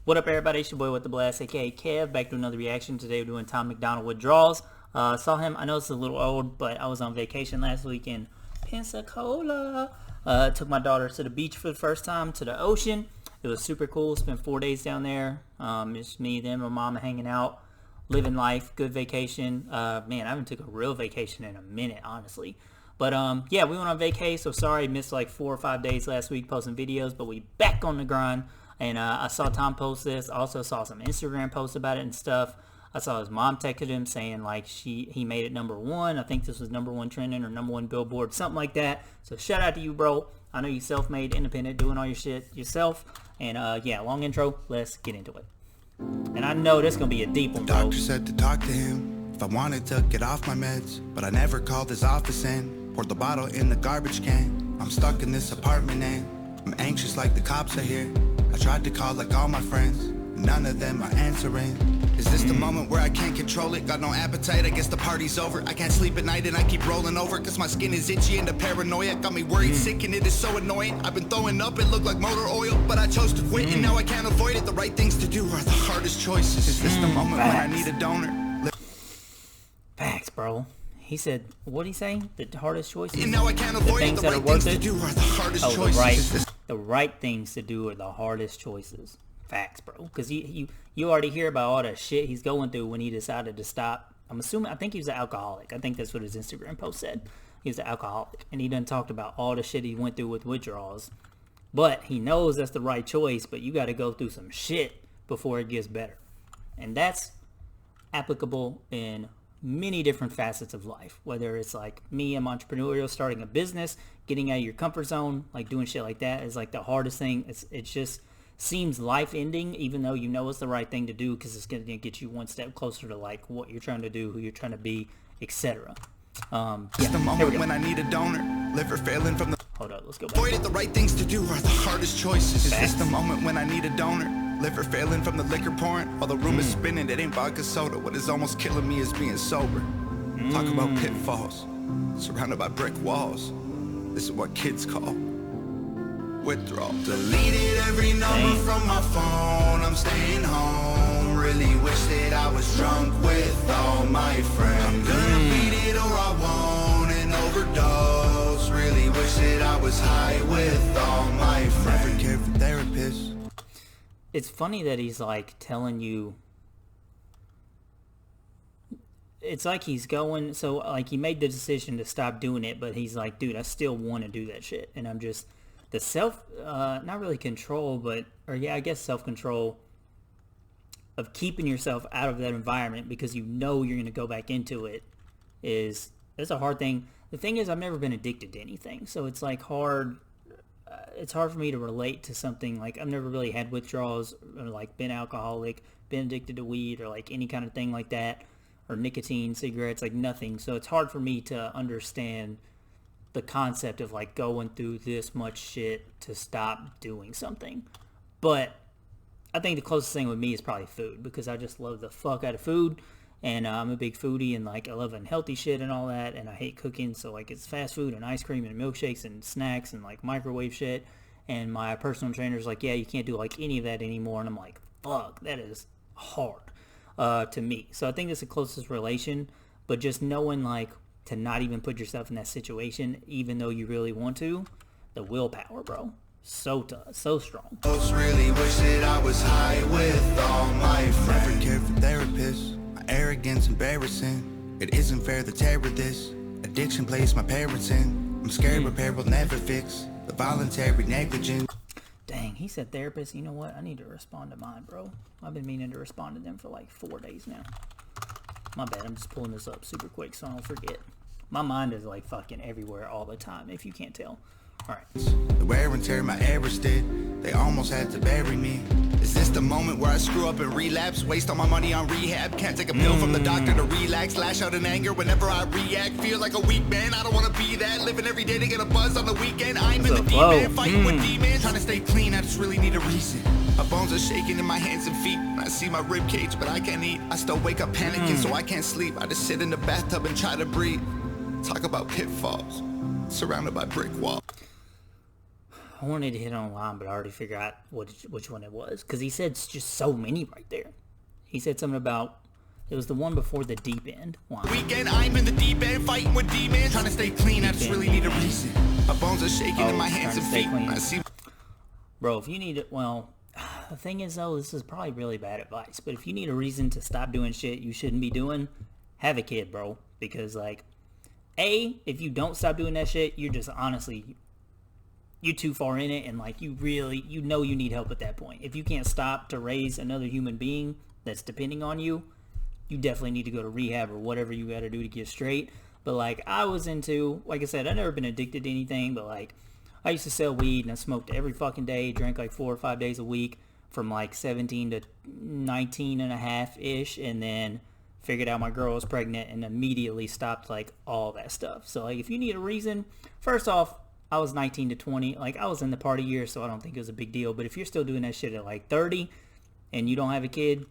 What up, everybody? It's your boy with the blast, aka Kev, back to another reaction. Today we're doing Tom MacDonald Withdrawals. Saw him, I know it's a little old, but I was on vacation last week in Pensacola. Took my daughter to the beach for the first time, to the ocean. It was super cool. Spent 4 days down there. Just me, them, my mom hanging out, living life, good vacation. Man, I haven't took a real vacation in a minute, honestly. But yeah, we went on vacay, so sorry, missed like 4 or 5 days last week posting videos, but we back on the grind. And I saw Tom post this. I also saw some Instagram posts about it and stuff. I saw his mom texted him saying like he made it #1. I think this was #1 trending or #1 Billboard, something like that. So shout out to you, bro. I know you self-made, independent, doing all your shit yourself. And yeah, long intro. Let's get into it. And I know this is gonna be a deep one, bro. Doctor said to talk to him if I wanted to get off my meds, but I never called his office in. Poured the bottle in the garbage can. I'm stuck in this apartment and I'm anxious like the cops are here. I tried to call like all my friends, none of them are answering. Is this the moment where I can't control it? Got no appetite, I guess the party's over. I can't sleep at night and I keep rolling over, cause my skin is itchy and the paranoia got me worried, sick, and it is so annoying. I've been throwing up, it looked like motor oil, but I chose to quit and now I can't avoid it. The right things to do are the hardest choices. Is this the moment when I need a donor? Facts, bro. He said, what'd he say? The hardest choices? And now I can't avoid it. The right things to do are the hardest choices. The right things to do are the hardest choices. Facts, bro. Because you already hear about all the shit he's going through when he decided to stop. I think he was an alcoholic. I think that's what his Instagram post said. He was an alcoholic. And he done talked about all the shit he went through with withdrawals. But he knows that's the right choice, but you got to go through some shit before it gets better. And that's applicable in many different facets of life, whether it's like me, I'm entrepreneurial, starting a business, getting out of your comfort zone, like doing shit like that is like the hardest thing. It just seems life ending, even though you know it's the right thing to do, because it's going to get you one step closer to like what you're trying to do, who you're trying to be, etc. Yeah, the moment when I need a donor, liver failing from the hold up, let's go back. Avoid it. The right things to do are the hardest choices. Is this the moment when I need a donor? Liver failing from the liquor pouring, while the room is spinning. It ain't vodka soda. What is almost killing me is being sober. Talk about pitfalls, surrounded by brick walls. This is what kids call withdrawal. Deleted every number from my phone. I'm staying home. Really wish that I was drunk with all my friends. I'm gonna beat it or I won't and overdose. Really wish that I was high with all my friends. Never cared for therapists. It's funny that he's like telling you, it's like he's going, so like he made the decision to stop doing it, but he's like, dude, I still want to do that shit. And I'm just, the self, not really control, but, or yeah, I guess self-control of keeping yourself out of that environment because you know you're going to go back into it that's a hard thing. The thing is, I've never been addicted to anything, so it's like hard. It's hard for me to relate to something like I've never really had withdrawals or like been alcoholic, been addicted to weed or like any kind of thing like that, or nicotine, cigarettes, like nothing. So it's hard for me to understand the concept of like going through this much shit to stop doing something. But I think the closest thing with me is probably food, because I just love the fuck out of food. And I'm a big foodie, and like I love unhealthy shit and all that, and I hate cooking, so like it's fast food and ice cream and milkshakes and snacks and like microwave shit. And my personal trainer's like, yeah, you can't do like any of that anymore. And I'm like, fuck, that is hard to me. So I think that's the closest relation. But just knowing like to not even put yourself in that situation, even though you really want to, the willpower, bro. So tough, so strong. Really wish that I was high with all my friends. Never cared for therapists. Arrogance embarrassing. It isn't fair to tear with this. Addiction plays my parents in. I'm scared repair will never fix the voluntary negligence. Dang, he said therapist. You know what? I need to respond to mine, bro. I've been meaning to respond to them for like 4 days now. My bad. I'm just pulling this up super quick so I don't forget. My mind is like fucking everywhere all the time, if you can't tell. Alright. The wear and tear my errors did, they almost had to bury me. Is this the moment where I screw up and relapse? Waste all my money on rehab. Can't take a pill from the doctor to relax. Lash out in anger whenever I react. Feel like a weak man, I don't want to be that. Living every day to get a buzz on the weekend. I'm in the deep end, fighting with demons. Trying to stay clean, I just really need a reason. My bones are shaking in my hands and feet. I see my rib cage, but I can't eat. I still wake up panicking, so I can't sleep. I just sit in the bathtub and try to breathe. Talk about pitfalls, surrounded by brick walls. I wanted to hit on a line, but I already figured out which one it was. Because he said just so many right there. He said something about, it was the one before the deep end line. Weekend, I'm in the deep end, fighting with demons. Trying to stay clean, I just really need a reason. My bones are shaking in my hands and feet. I see. Bro, if you need it, well, the thing is though, this is probably really bad advice. But if you need a reason to stop doing shit you shouldn't be doing, have a kid, bro. Because like, if you don't stop doing that shit, you're just honestly, you're too far in it, and like you need help at that point. If you can't stop to raise another human being that's depending on you, you definitely need to go to rehab or whatever you got to do to get straight. But like I was into, like I said, I've never been addicted to anything, but like I used to sell weed and I smoked every fucking day, drank like 4 or 5 days a week from like 17 to 19 and a half ish, and then figured out my girl was pregnant and immediately stopped like all that stuff. So like if you need a reason, first off, I was 19 to 20. Like, I was in the party years, so I don't think it was a big deal. But if you're still doing that shit at, like, 30 and you don't have a kid,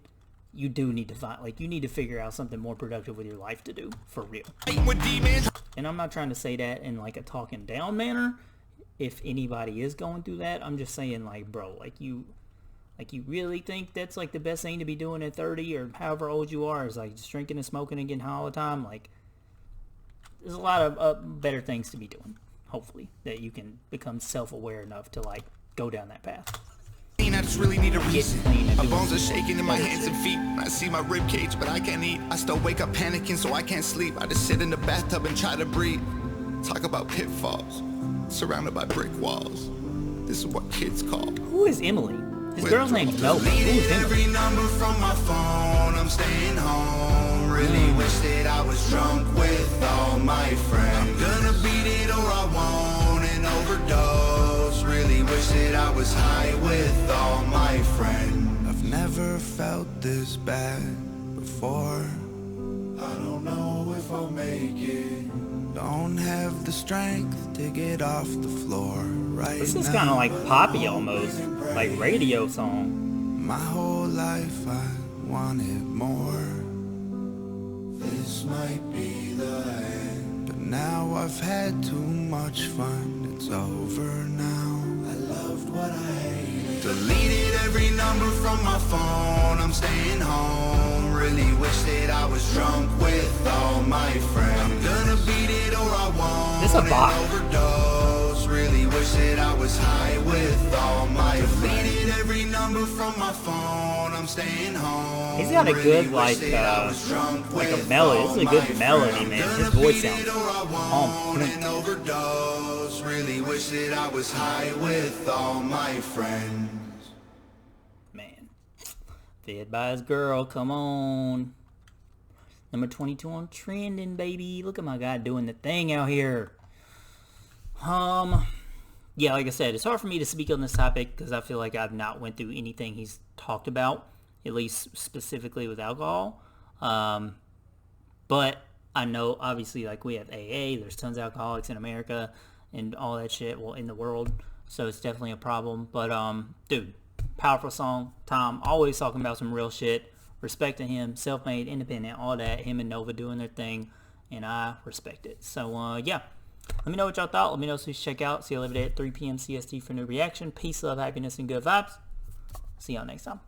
you do need to find, like, you need to figure out something more productive with your life to do, for real. And I'm not trying to say that in, like, a talking down manner. If anybody is going through that, I'm just saying, like, bro, like, you really think that's, like, the best thing to be doing at 30 or however old you are is, like, just drinking and smoking and getting high all the time? Like, there's a lot of better things to be doing. Hopefully, that you can become self-aware enough to, like, go down that path. I just really need a reason. My bones are shaking in my hands and feet. I see my rib cage, but I can't eat. I still wake up panicking, so I can't sleep. I just sit in the bathtub and try to breathe. Talk about pitfalls, surrounded by brick walls. This is what kids call. Who is Emily? His girl's name's Melvin. Who is Emily? Every number from my phone, I'm staying home. Really wish that I was drunk with all my friends. I'm gonna beat it or I won't and overdose. Really wish that I was high with all my friends. I've never felt this bad before. I don't know if I'll make it. Don't have the strength to get off the floor right now. This is kind of like poppy almost, like radio song. My whole life I wanted more. This might be the end, but now I've had too much fun. It's over now. I loved what I hated. Deleted every number from my phone. I'm staying home. Really wish that I was drunk with all my friends. I'm gonna beat it or I won't. This a bot. Overdose. Really wish that I was high with all my friends. Deleted every number from my phone. I'm staying home. He's got a good like a melody. This is a good melody, man. His voice sounds on point. Overdose. Really wish that I was high with all my friends. Man, fed by his girl. Come on. Number 22 on trending, baby. Look at my guy doing the thing out here. Yeah, like I said, it's hard for me to speak on this topic because I feel like I've not went through anything he's talked about, at least specifically with alcohol. But I know, obviously, like we have AA, there's tons of alcoholics in America and all that shit, well, in the world. So it's definitely a problem. But, dude, powerful song. Tom always talking about some real shit. Respect to him, self-made, independent, all that. Him and Nova doing their thing, and I respect it. So, yeah. Let me know what y'all thought. Let me know so you should check out. See you every day at 3 p.m. CST for new reaction. Peace, love, happiness, and good vibes. See y'all next time.